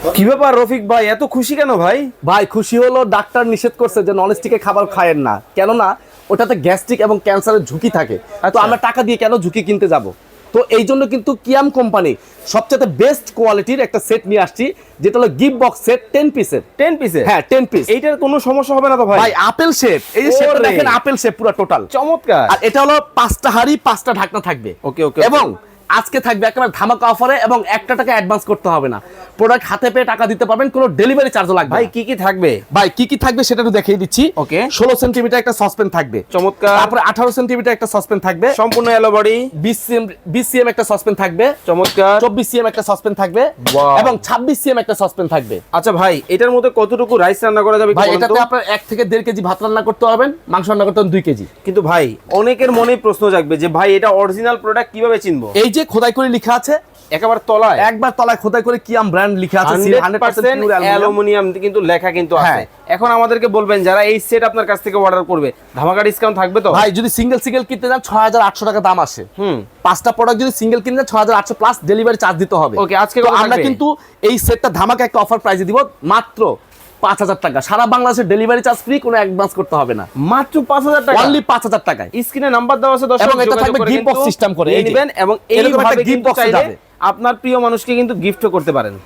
কি ব্যাপার রফিক ভাই, এত খুশি কেন ভাই? ভাই খুশি হলো, ডাক্তার নিষেধ করছে যে ননস্টিকে খাবার খায়েন না, কেননা ওটাতে গ্যাস্ট্রিক এবং ক্যান্সারের ঝুঁকি থাকে। তো আমরা টাকা দিয়ে কেন ঝুঁকি কিনতে যাব? তো এই জন্য কিন্তু কিয়াম কোম্পানি সবচেয়ে বেস্ট কোয়ালিটির একটা সেট নিয়ে আসছি, যেটা হলো গিফট বক্স সেট 10 পিসের। 10 পিসে? হ্যাঁ 10 পিস। এইটার কোনো সমস্যা হবে না তো ভাই? ভাই আপেল শেপ, এই যে শেপটা ওরে। দেখেন আপেল শেপ পুরো টোটাল চমৎকার। আর এটা হলো 5টা হাঁড়ি 5টা ঢাকনা থাকবে। ওকে ওকে। এবং আজকে থাকবে একেবারে ধামাকা অফারে এবং 1 টাকা অ্যাডভান্স করতে হবে না, প্রোডাক্ট হাতে পেয়ে টাকা দিতে পারবেন, কোনো ডেলিভারি চার্জও লাগবে ভাই না। কি কি থাকবে? ভাই কি কি থাকবে সেটা একটু দেখিয়ে দিচ্ছি। ওকে। 16 সেন্টিমিটার একটা সসপেন থাকবে, চমৎকার। তারপরে 18 সেন্টিমিটার একটা সসপেন থাকবে, সম্পূর্ণ এলো বডি। 20 সিএম একটা সসপেন থাকবে, চমৎকার। 24 সিএম একটা সসপেন থাকবে Wow. এবং 26 সিএম একটা সসপেন থাকবে। আচ্ছা ভাই, এটার মধ্যে কতটুকু রাইস রান্না করা যাবে? ভাই এটাতে আপনার 1 থেকে 1.5 কেজি ভাত রান্না করতে পারবেন, মাংস রান্না করতে পারবেন 2 কেজি। কিন্তু ভাই অনেকের মনে প্রশ্ন জাগবে যে ভাই এটা অরিজিনাল প্রোডাক্ট কিভাবে চিনবো? এই যে খোদাই করে লেখা আছে, একেবারে তলায় একবার তলায় খোদাই করে কিয়াম ব্র্যান্ড লেখা আছে, 100% অ্যালুমিনিয়াম কিন্তু লেখা কিন্তু আছে। হ্যাঁ। এখন আমাদেরকে বলবেন যারা এই সেট আপনার কাছ থেকে অর্ডার করবে, ধামাকা ডিসকাউন্ট থাকবে তো? ভাই যদি সিঙ্গেল কিনতে যান 6800 টাকা দাম আসে। 5টা প্রোডাক্ট যদি সিঙ্গেল কিনতে যান 6800 প্লাস ডেলিভারি চার্জ দিতে হবে। ওকে, আজকে তো কত আমরা থাকবে? কিন্তু এই সেটটা ধামাকা একটা অফার প্রাইসে দিব, মাত্র 5000 টাকা। সারা বাংলাদেশে ডেলিভারি চার্জ ফ্রি, কোনো অ্যাডভান্স করতে হবে না, মাত্র 5000 টাকা। অনলি 5000 টাকায়। স্ক্রিনে নাম্বার দেওয়া আছে, দর্শক এবং এটা যোগাযোগ থাকবে করে gift box কিন্তু system করে, নিয়ে এই যে। নিবেন এবং এরকম একটা এইভাবে gift কিন্তু box এ চাইলে যাবে। আপনার প্রিয় মানুষকে কিন্তু গিফটও করতে পারেন।